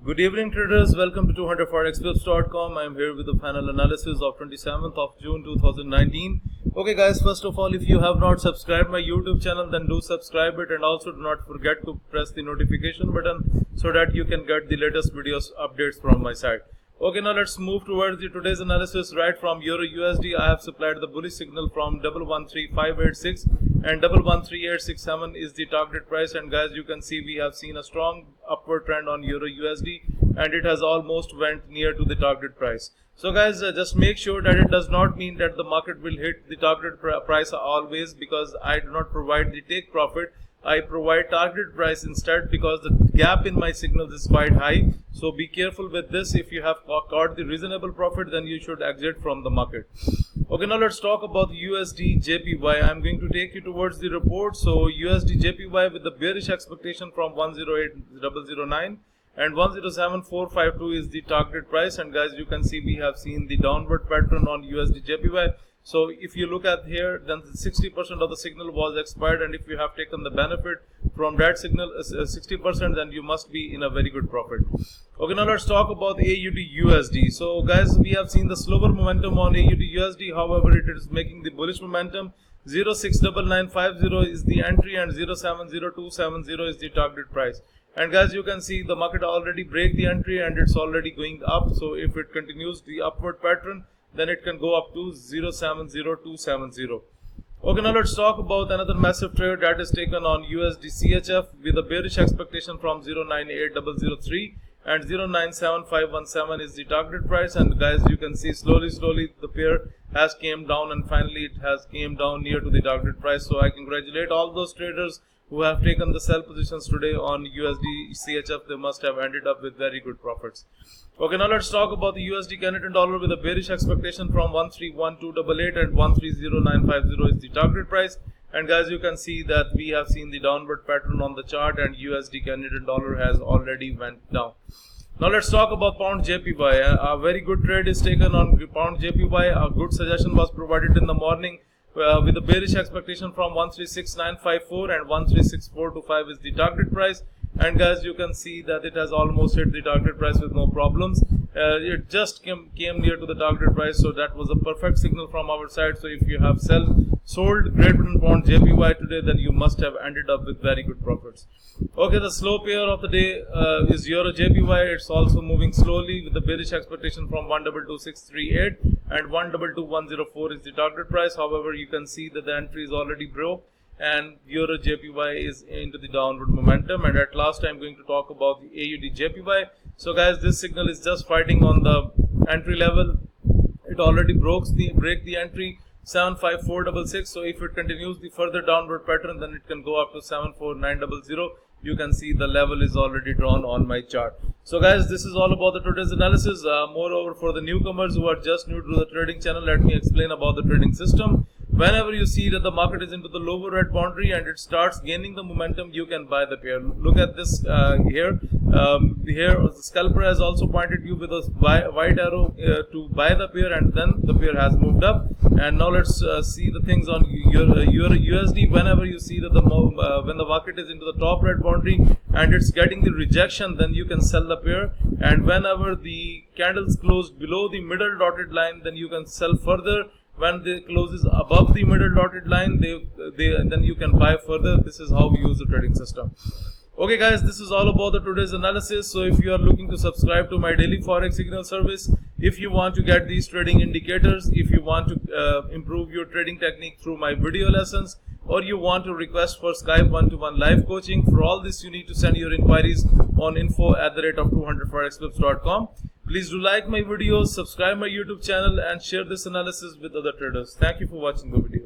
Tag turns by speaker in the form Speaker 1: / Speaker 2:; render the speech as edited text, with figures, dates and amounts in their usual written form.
Speaker 1: Good evening traders, welcome to 200forexflips.com. I am here with the final analysis of 27th of June 2019. Okay guys, first of all, if you have not subscribed my YouTube channel, then do subscribe it, and also do not forget to press the notification button so that you can get the latest videos updates from my side. Okay, now let's move towards the today's analysis. Right from EURUSD, I have supplied the bullish signal from 113586 and 113867 is the target price, and guys, you can see we have seen a strong upward trend on EURUSD and it has almost went near to the target price. So guys, just make sure that it does not mean that the market will hit the target price always, because I do not provide the take profit. I provide target price instead, because the gap in my signals is quite high. So be careful with this. If you have caught the reasonable profit, then you should exit from the market. Okay, now let's talk about USDJPY. I'm going to take you towards the report. So USDJPY with the bearish expectation from 108,009 and 107,452 is the target price. And guys, you can see we have seen the downward pattern on USDJPY. So if you look at here, then 60% of the signal was expired, and if you have taken the benefit from that signal 60%, then you must be in a very good profit. Okay, now let's talk about AUDUSD. So guys, we have seen the slower momentum on AUDUSD. However, it is making the bullish momentum. 069950 is the entry and 070270 is the target price. And guys, you can see the market already break the entry and it's already going up. So if it continues the upward pattern, then it can go up to 070270. Okay, now let's talk about another massive trade that is taken on USDCHF with a bearish expectation from 098003 and 097517 is the target price. And guys, you can see slowly the pair has came down, and finally it has came down near to the target price. So I congratulate all those traders who have taken the sell positions today on USDCHF. They must have ended up with very good profits. Okay, now let's talk about the USD Canadian dollar with a bearish expectation from 131288 and 130950 is the target price. And guys, you can see that we have seen the downward pattern on the chart, and USD Canadian dollar has already went down. Now let's talk about pound JPY. A very good trade is taken on pound JPY. A good suggestion was provided in the morning with a bearish expectation from 136954 and 136425 is the target price. And guys, you can see that it has almost hit the target price with no problems. It just came near to the target price, so that was a perfect signal from our side. So if you have sold Great Britain pound JPY today, then you must have ended up with very good profits. Okay, the slow pair of the day is EURUJPY. It's also moving slowly with the bearish expectation from 122638 and 122104 is the target price. However, you can see that the entry is already broke and EURUJPY is into the downward momentum. And at last, I'm going to talk about the AUDJPY. So guys, this signal is just fighting on the entry level. It already break the entry 75466. So if it continues the further downward pattern, then it can go up to 74900. You can see the level is already drawn on my chart. So guys, this is all about the today's analysis. Moreover, for the newcomers who are just new to the trading channel, let me explain about the trading system. Whenever you see that the market is into the lower red boundary and it starts gaining the momentum, you can buy the pair. Look at this here. Here the scalper has also pointed you with a white arrow to buy the pair, and then the pair has moved up. And now let's see the things on USD. Whenever you see that when the market is into the top red boundary and it's getting the rejection, then you can sell the pair. And whenever the candles close below the middle dotted line, then you can sell further. When they closes above the middle dotted line, then you can buy further. This is how we use the trading system. Okay guys, this is all about the today's analysis. So if you are looking to subscribe to my daily forex signal service, if you want to get these trading indicators, if you want to improve your trading technique through my video lessons, or you want to request for Skype one-to-one live coaching, for all this you need to send your inquiries on info@200forexflips.com. Please do like my videos, subscribe my YouTube channel, and share this analysis with other traders. Thank you for watching the video.